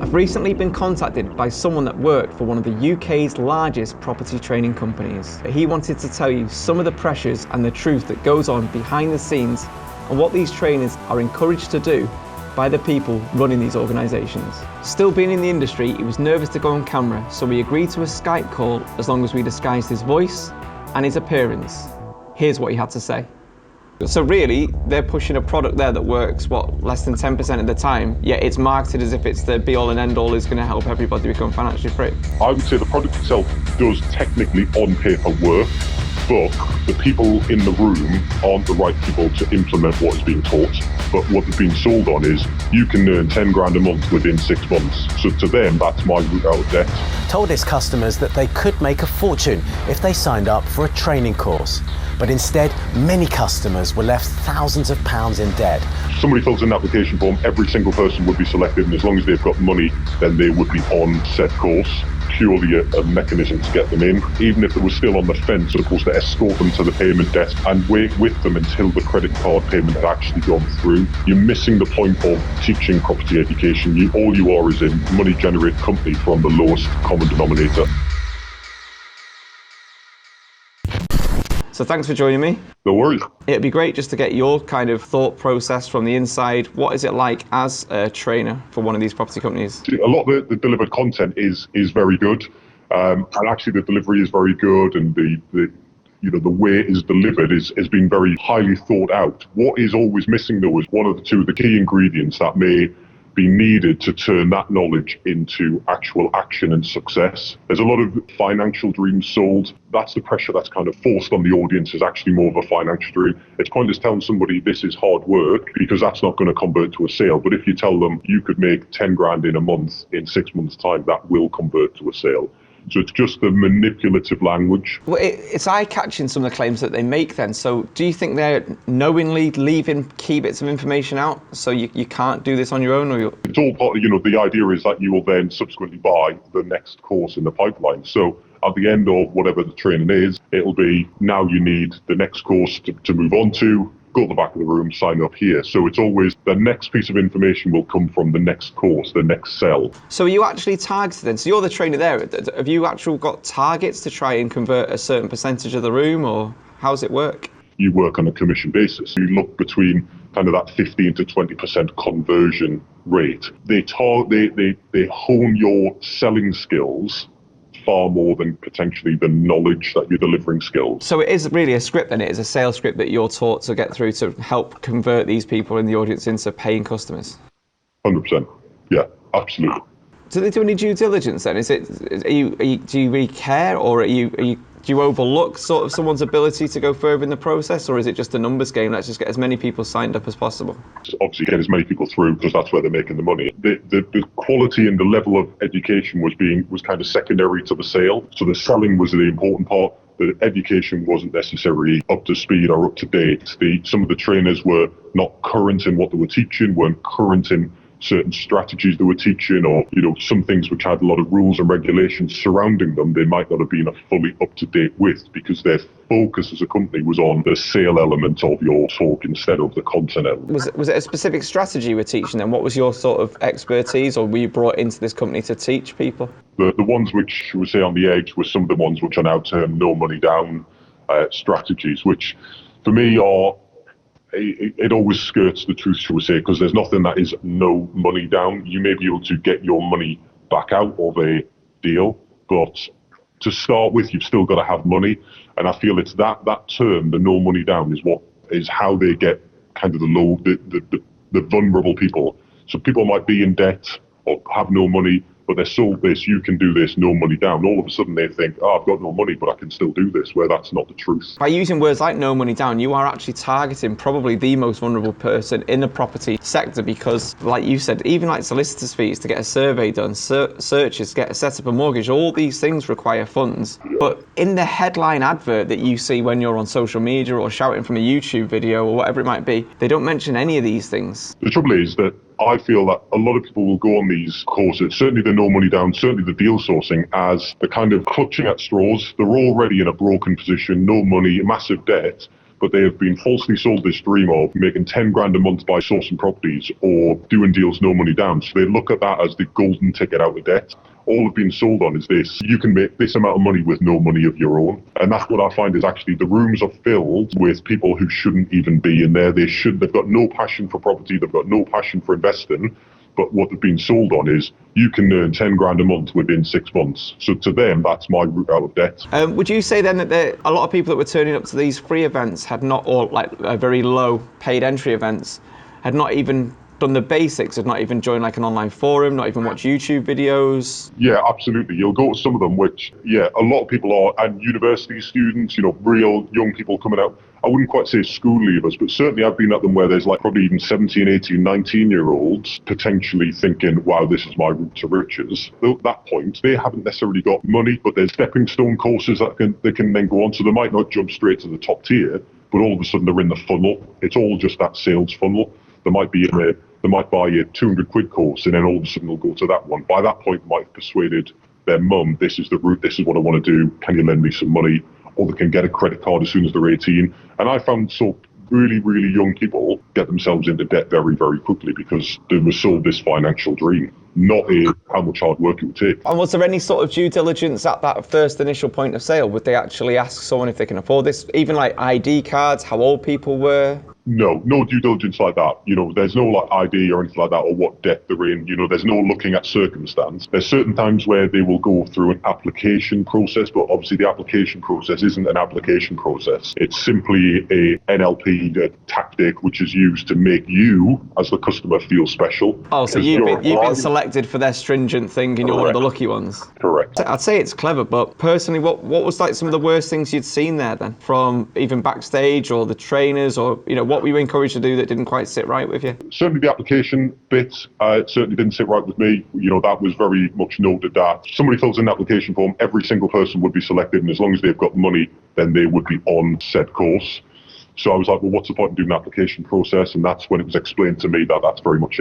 I've recently been contacted by someone that worked for one of the UK's largest property training companies. He wanted to tell you some of the pressures and the truth that goes on behind the scenes and what these trainers are encouraged to do by the people running these organisations. Still being in the industry, he was nervous to go on camera, so we agreed to a Skype call as long as we disguised his voice and his appearance. Here's what he had to say. So really, they're pushing a product there that works, less than 10% of the time, yet it's marketed as if it's the be-all and end-all, is going to help everybody become financially free. I would say the product itself does technically on paper work, but the people in the room aren't the right people to implement what is being taught. But what they're being sold on is, you can earn 10 grand a month within 6 months. So to them, that's my route out of debt. Told his customers that they could make a fortune if they signed up for a training course. But instead, many customers were left thousands of pounds in debt. Somebody fills in an application form, every single person would be selected, and as long as they've got money, then they would be on said course. Purely a mechanism to get them in. Even if they were still on the fence, we're supposed to escort them to the payment desk and wait with them until the credit card payment had actually gone through. You're missing the point of teaching property education. All you are is a money generate company from the lowest common denominator. So thanks for joining me. No worries. It'd be great just to get your kind of thought process from the inside. What is it like as a trainer for one of these property companies? A lot of the delivered content is very good, and actually the delivery is very good, and the way it is delivered is being very highly thought out. What is always missing though is one of the key ingredients that may be needed to turn that knowledge into actual action and success. There's a lot of financial dreams sold. That's the pressure that's kind of forced on the audience, is actually more of a financial dream. It's pointless telling somebody this is hard work, because that's not going to convert to a sale. But if you tell them you could make 10 grand in a month in 6 months' time, that will convert to a sale. So it's just the manipulative language. Well, it's eye-catching, some of the claims that they make then. So do you think they're knowingly leaving key bits of information out so you can't do this on your own? Or it's all part of, the idea is that you will then subsequently buy the next course in the pipeline. So at the end of whatever the training is, it'll be, now you need the next course to move on to. Go to the back of the room, sign up here. So it's always the next piece of information will come from the next course, the next cell. So are you actually targeted then? So you're the trainer there. Have you actually got targets to try and convert a certain percentage of the room, or how does it work? You work on a commission basis. You look between kind of that 15 to 20% conversion rate. They hone your selling skills far more than potentially the knowledge that you're delivering skills. So it is really a script then, it is a sales script that you're taught to get through to help convert these people in the audience into paying customers? 100%. Yeah, absolutely. Do they do any due diligence then? Do you really care, or do you overlook sort of someone's ability to go further in the process, or is it just a numbers game? Let's just get as many people signed up as possible. Obviously get as many people through, because that's where they're making the money. The quality and the level of education was kind of secondary to the sale. So the selling was the important part. The education wasn't necessarily up to speed or up to date. Some of the trainers were not current in what they were teaching, weren't current in certain strategies they were teaching, or some things which had a lot of rules and regulations surrounding them, they might not have been fully up to date with, because their focus as a company was on the sale element of your talk instead of the content element. Was it a specific strategy you were teaching then? What was your sort of expertise, or were you brought into this company to teach people? The ones which we say on the edge were some of the ones which are now termed no money down strategies, which for me are, it always skirts the truth, shall we say, because there's nothing that is no money down. You may be able to get your money back out of a deal, but to start with, you've still got to have money. And I feel it's that term, the no money down, is how they get kind of the vulnerable people. So people might be in debt or have no money, but they're sold this, you can do this, no money down. All of a sudden they think, I've got no money, but I can still do this, where that's not the truth. By using words like no money down, you are actually targeting probably the most vulnerable person in the property sector, because like you said, even like solicitors' fees to get a survey done, searches, set up a mortgage, all these things require funds. Yeah. But in the headline advert that you see when you're on social media or shouting from a YouTube video or whatever it might be, they don't mention any of these things. The trouble is that I feel that a lot of people will go on these courses, certainly the no money down, certainly the deal sourcing, as the kind of clutching at straws. They're already in a broken position, no money, massive debt. but they have been falsely sold this dream of making 10 grand a month by sourcing properties or doing deals no money down. So they look at that as the golden ticket out of debt. All they've been sold on is this: you can make this amount of money with no money of your own. And that's what I find is actually the rooms are filled with people who shouldn't even be in there. They've got no passion for property, they've got no passion for investing. But what they've been sold on is you can earn 10 grand a month within 6 months. So to them, that's my route out of debt. Would you say then that a lot of people that were turning up to these free events had not, or like very low paid entry events, had not even done the basics, had not even joined like an online forum, not even watched YouTube videos? Yeah, absolutely. You'll go to some of them, which, a lot of people are, and university students, real young people coming out. I wouldn't quite say school leavers, but certainly I've been at them where there's like probably even 17, 18, 19-year-olds potentially thinking, wow, this is my route to riches. At that point, they haven't necessarily got money, but there's stepping stone courses that they can then go on. So they might not jump straight to the top tier, but all of a sudden they're in the funnel. It's all just that sales funnel. They might be they might buy a 200 quid course and then all of a sudden they'll go to that one. By that point, they might have persuaded their mum, this is the route, this is what I want to do, can you lend me some money? Or they can get a credit card as soon as they're 18. And I found really, really young people get themselves into debt very, very quickly because they were sold this financial dream, not how much hard work it would take. And was there any sort of due diligence at that first initial point of sale? Would they actually ask someone if they can afford this? Even like ID cards, how old people were? No due diligence like that. There's no like ID or anything like that or what debt they're in. There's no looking at circumstance. There's certain times where they will go through an application process, but obviously the application process isn't an application process. It's simply a NLP tactic which is used to make you, as the customer, feel special. Oh, so you've been selected for their stringent thing and you're one of the lucky ones. Correct. I'd say it's clever, but personally, what was like some of the worst things you'd seen there then? From even backstage or the trainers or, what were you encouraged to do that didn't quite sit right with you? Certainly the application bit certainly didn't sit right with me. That was very much noted that somebody fills in an application form, every single person would be selected, and as long as they've got money, then they would be on said course. So I was like, well, what's the point in doing an application process? And that's when it was explained to me that that's very much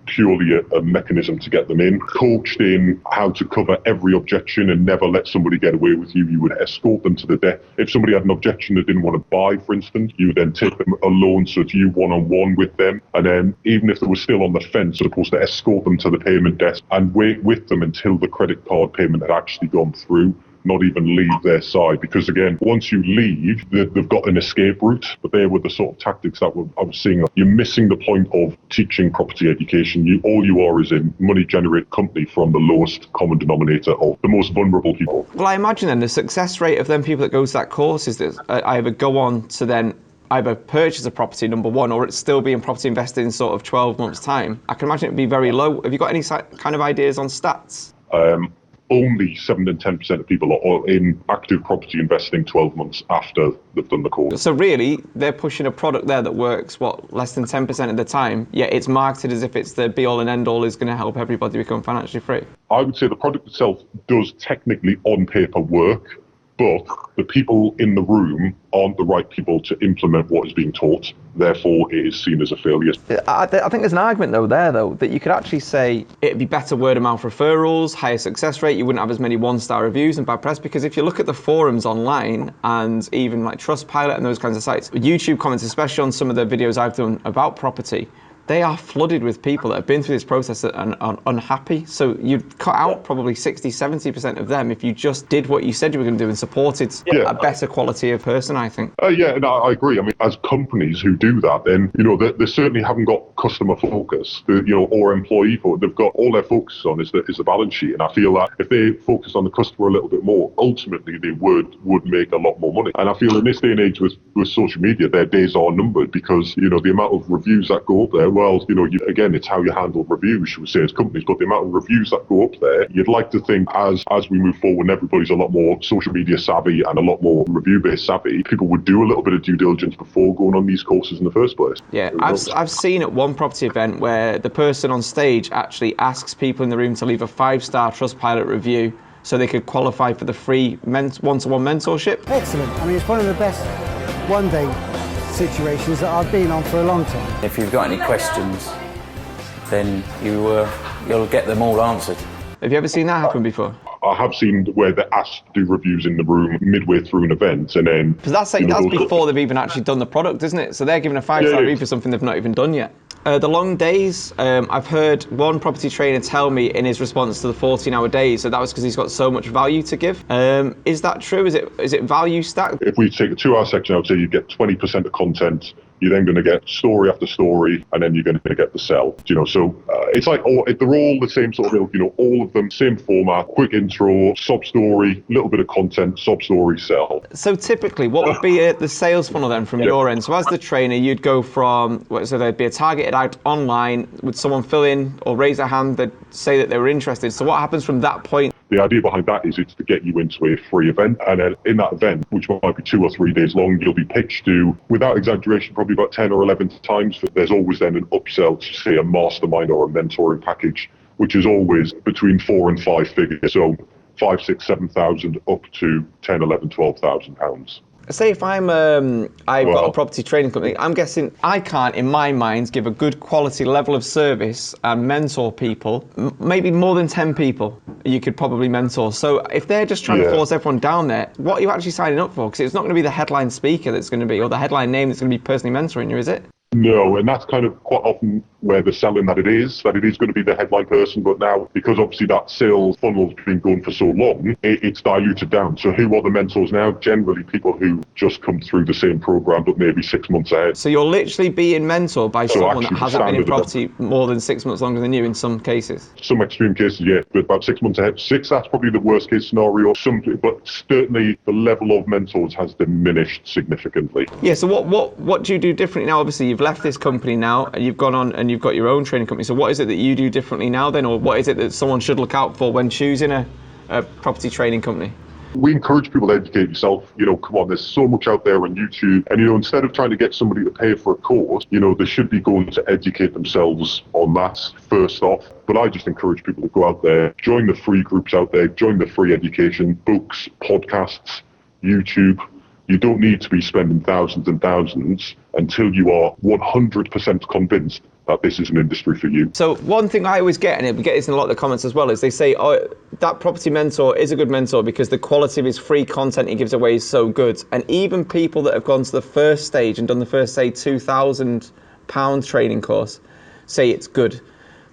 purely a mechanism to get them in. Coached in how to cover every objection and never let somebody get away with you. You would escort them to the debt. If somebody had an objection they didn't want to buy, for instance, you would then take them alone, so it's you one-on-one with them. And then even if they were still on the fence, you're supposed to escort them to the payment desk and wait with them until the credit card payment had actually gone through. Not even leave their side, because again, once you leave, they've got an escape route. But they were the sort of tactics that I was seeing. You're missing the point of teaching property education. All you are is a money generate company from the lowest common denominator of the most vulnerable people. Well, I imagine then the success rate of them people that go to that course is that either go on to then either purchase a property, number one, or it's still being property invested in sort of 12 months' time. I can imagine it would be very low. Have you got any kind of ideas on stats? Only 7 and 10% of people are in active property investing 12 months after they've done the course. So really, they're pushing a product there that works, less than 10% of the time, yet it's marketed as if it's the be-all and end-all, is going to help everybody become financially free. I would say the product itself does technically on paper work, but the people in the room aren't the right people to implement what is being taught. Therefore, it is seen as a failure. I think there's an argument that you could actually say it'd be better word of mouth referrals, higher success rate, you wouldn't have as many one-star reviews and bad press, because if you look at the forums online and even like Trustpilot and those kinds of sites, YouTube comments, especially on some of the videos I've done about property, they are flooded with people that have been through this process and are unhappy. So you'd cut out probably 60, 70% of them if you just did what you said you were going to do and supported a better quality of person, I think. No, I agree. I mean, as companies who do that, then, they certainly haven't got customer focus, or employee focus. They've got all their focus on is the balance sheet. And I feel that if they focus on the customer a little bit more, ultimately they would make a lot more money. And I feel in this day and age with social media, their days are numbered because, the amount of reviews that go up there, well, again, it's how you handle reviews, should we say, as companies, but the amount of reviews that go up there, you'd like to think as we move forward and everybody's a lot more social media savvy and a lot more review-based savvy, people would do a little bit of due diligence before going on these courses in the first place. Yeah, I've seen at one property event where the person on stage actually asks people in the room to leave a 5-star Trustpilot review so they could qualify for the free one-to-one mentorship. Excellent. I mean, it's one of the best one-day situations that I've been on for a long time. If you've got any questions, then you'll get them all answered. Have you ever seen that happen before? I have seen where they're asked to do reviews in the room midway through an event, and then... Because that's before they've even actually done the product, isn't it? So they're giving a 5-star review for something they've not even done yet. The long days, I've heard one property trainer tell me in his response to the 14-hour days that was because he's got so much value to give. Is that true? Is it value stacked? If we take a 2-hour section, I would say you get 20% of content. You're then going to get story after story, and then you're going to get the sell. So it's like they're all the same sort of ilk. All of them same format: quick intro, sob story, little bit of content, sob story, sell. So typically, what would be the sales funnel then from your end? So as the trainer, you'd go from so there'd be a targeted ad online. Would someone fill in or raise a hand that say that they were interested? So what happens from that point? The idea behind that is it's to get you into a free event, and then in that event, which might be 2 or 3 days long, you'll be pitched to, without exaggeration, probably about 10 or 11 times. There's always then an upsell to, say, a mastermind or a mentoring package, which is always between 4 and 5 figures. So 5, 6, 7,000 up to 10, 11, 12,000 pounds. Say if I've got a property training company, I'm guessing I can't, in my mind, give a good quality level of service and mentor people. Maybe more than 10 people you could probably mentor. So if they're just trying to force everyone down there, what are you actually signing up for? Because it's not going to be the headline speaker that's going to be, or the headline name that's going to be personally mentoring you, is it? No, and that's kind of quite often where they're selling that it is going to be the headline person, but now, because obviously that sales funnel's been going for so long, it's diluted down. So who are the mentors now? Generally people who just come through the same program, but maybe 6 months ahead. So you're literally being mentored by someone that hasn't been in property more than 6 months longer than you in some cases? Some extreme cases, yeah, but about 6 months ahead. 6, that's probably the worst case scenario. But certainly the level of mentors has diminished significantly. Yeah, so what do you do differently now? Obviously you've left this company now and you've gone on and you've got your own training company. So what is it that you do differently now then, or what is it that someone should look out for when choosing a property training company? We encourage people to educate yourself. Come on, there's so much out there on YouTube. And, instead of trying to get somebody to pay for a course, they should be going to educate themselves on that first off. But I just encourage people to go out there, join the free groups out there, join the free education, books, podcasts, YouTube. You don't need to be spending thousands and thousands until you are 100% convinced that this is an industry for you. So one thing I always get, and we get this in a lot of the comments as well, is they say, oh, that property mentor is a good mentor because the quality of his free content he gives away is so good. And even people that have gone to the first stage and done the first, say, £2,000 training course say it's good.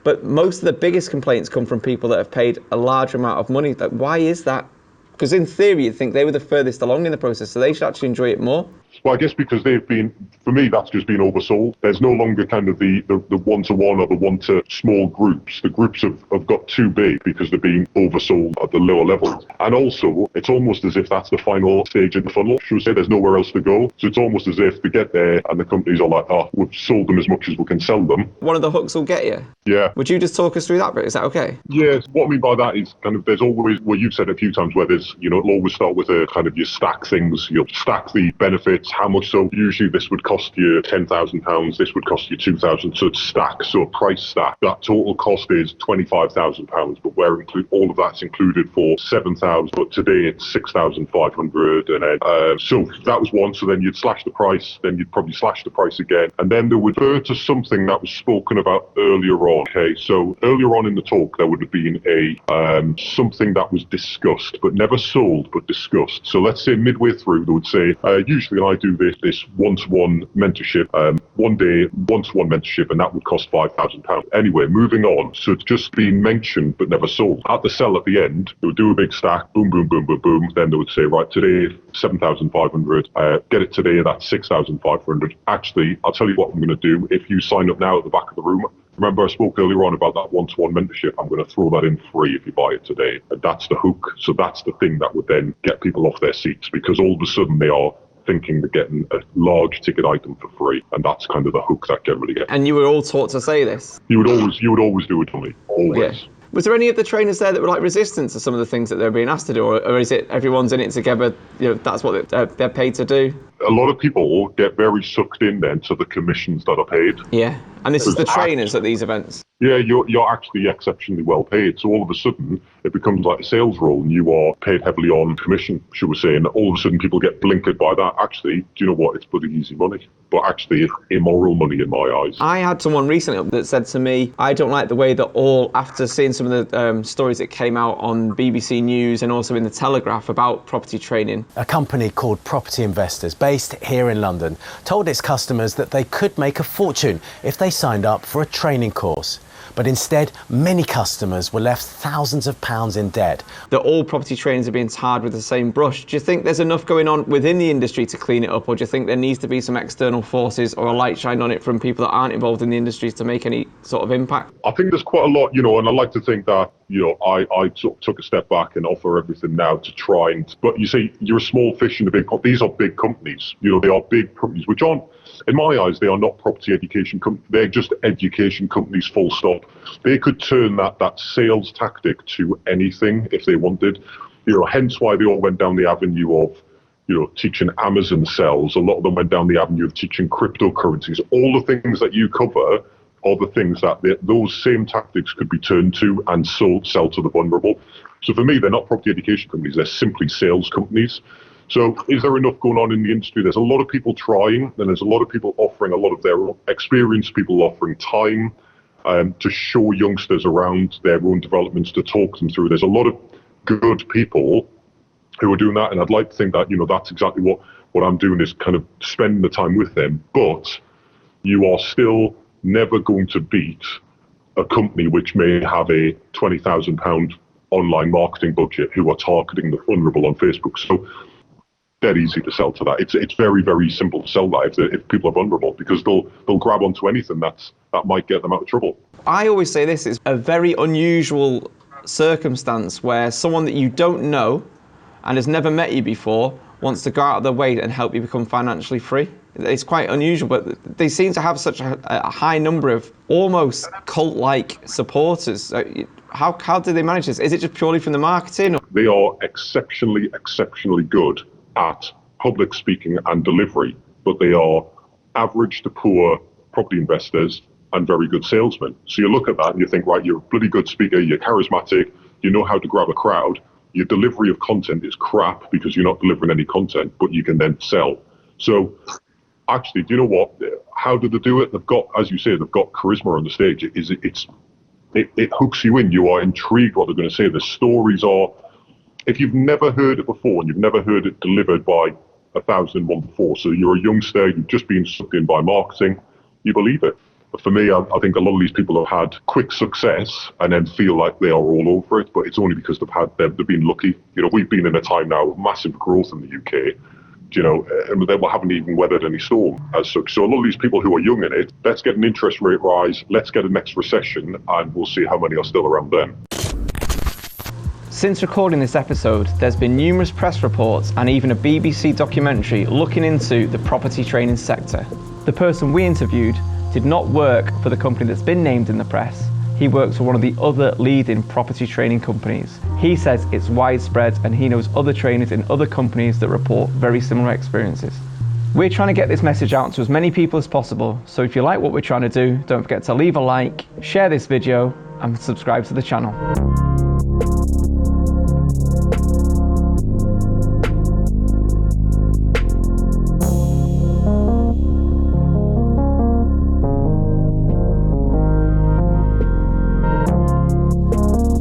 But most of the biggest complaints come from people that have paid a large amount of money. Like, why is that? Because in theory, you'd think they were the furthest along in the process, so they should actually enjoy it more. Well, I guess because they've been, for me, that's just been oversold. There's no longer kind of the one-to-one or the one-to-small groups. The groups have got too big because they're being oversold at the lower levels. And also, it's almost as if that's the final stage in the funnel. Should we say there's nowhere else to go? So it's almost as if they get there and the companies are like, oh, we've sold them as much as we can sell them. One of the hooks will get you. Yeah. Would you just talk us through that bit? Is that okay? Yeah. What I mean by that is kind of there's always, well, you've said a few times where there's, it'll always start with a kind of you stack things. You'll stack the benefits, how much. So usually this would cost you £10,000, this would cost you £2,000, so it's stack, so a price stack. That total cost is £25,000, but where all of that's included for £7,000, but today it's £6,500, and then so that was one. So then you'd slash the price, then you'd probably slash the price again, and then there would refer to something that was spoken about earlier on. Okay, so earlier on in the talk there would have been a something that was discussed, but never sold, but discussed. So let's say midway through they would say, usually I do this one-to-one mentorship, 1 day one-to-one mentorship, and that would cost £5,000. Anyway, moving on. So it's just been mentioned but never sold. At the sell at the end, they would do a big stack, boom, boom, boom, boom, boom. Then they would say, right, today, 7,500. Get it today, that's 6,500. Actually, I'll tell you what I'm going to do. If you sign up now at the back of the room, remember I spoke earlier on about that one-to-one mentorship, I'm going to throw that in free if you buy it today. And that's the hook. So that's the thing that would then get people off their seats, because all of a sudden they are thinking they're getting a large ticket item for free, and that's kind of the hook that generally gets. And you were all taught to say this? You would always do it to me, always. Yeah. Was there any of the trainers there that were like resistant to some of the things that they're being asked to do, or is it everyone's in it together? That's what they're paid to do? a lot of people get very sucked in then to the commissions that are paid. Yeah, and this is the trainers at these events. Yeah, you're actually exceptionally well paid. So all of a sudden, it becomes like a sales role, and you are paid heavily on commission, should we say. And all of a sudden, people get blinkered by that. Actually, do you know what? It's bloody easy money. But actually, it's immoral money in my eyes. I had someone recently that said to me, I don't like the way that all, after seeing some of the stories that came out on BBC News and also in the Telegraph about property training. A company called Property Investors, based here in London, told its customers that they could make a fortune if they signed up for a training course. But instead, many customers were left thousands of pounds in debt. That all property trainers are being tarred with the same brush. Do you think there's enough going on within the industry to clean it up, or do you think there needs to be some external forces or a light shine on it from people that aren't involved in the industry to make any sort of impact? I think there's quite a lot, and I like to think that, I sort of took a step back and offer everything now to try and, but you see, you're a small fish in a big pot. These are big companies, they are big companies, which aren't, in my eyes, they are not property education companies. They're just education companies, full stop. They could turn that sales tactic to anything if they wanted. Hence why they all went down the avenue of, teaching Amazon sells. A lot of them went down the avenue of teaching cryptocurrencies. All the things that you cover are the things that those same tactics could be turned to and sell to the vulnerable. So for me, they're not property education companies. They're simply sales companies. So is there enough going on in the industry? There's a lot of people trying, and there's a lot of people offering a lot of their experienced people offering time to show youngsters around their own developments, to talk them through. There's a lot of good people who are doing that, and I'd like to think that, that's exactly what I'm doing, is kind of spending the time with them. But you are still never going to beat a company which may have a £20,000 online marketing budget who are targeting the vulnerable on Facebook. So dead easy to sell to that. It's very, very simple to sell that if people are vulnerable, because they'll grab onto anything that might get them out of trouble. I always say this is a very unusual circumstance where someone that you don't know and has never met you before wants to go out of their way and help you become financially free. It's quite unusual, but they seem to have such a high number of almost cult-like supporters. How do they manage this? Is it just purely from the marketing? They are exceptionally, exceptionally good at public speaking and delivery, but they are average to poor property investors and very good salesmen. So you look at that and you think, right, you're a bloody good speaker, you're charismatic, you know how to grab a crowd. Your delivery of content is crap because you're not delivering any content, but you can then sell. So actually, do you know what? How did they do it? They've got, as you say, they've got charisma on the stage. It hooks you in. You are intrigued what they're going to say. The stories are, if you've never heard it before and you've never heard it delivered by 1,001 before, so you're a youngster, you've just been sucked in by marketing, you believe it. But for me, I think a lot of these people have had quick success and then feel like they are all over it, but it's only because they've been lucky. We've been in a time now of massive growth in the UK, and they haven't even weathered any storm as such. So a lot of these people who are young in it, let's get an interest rate rise, let's get a next recession, and we'll see how many are still around then. Since recording this episode, there's been numerous press reports and even a BBC documentary looking into the property training sector. The person we interviewed did not work for the company that's been named in the press. He works for one of the other leading property training companies. He says it's widespread and he knows other trainers in other companies that report very similar experiences. We're trying to get this message out to as many people as possible, so if you like what we're trying to do, don't forget to leave a like, share this video and subscribe to the channel.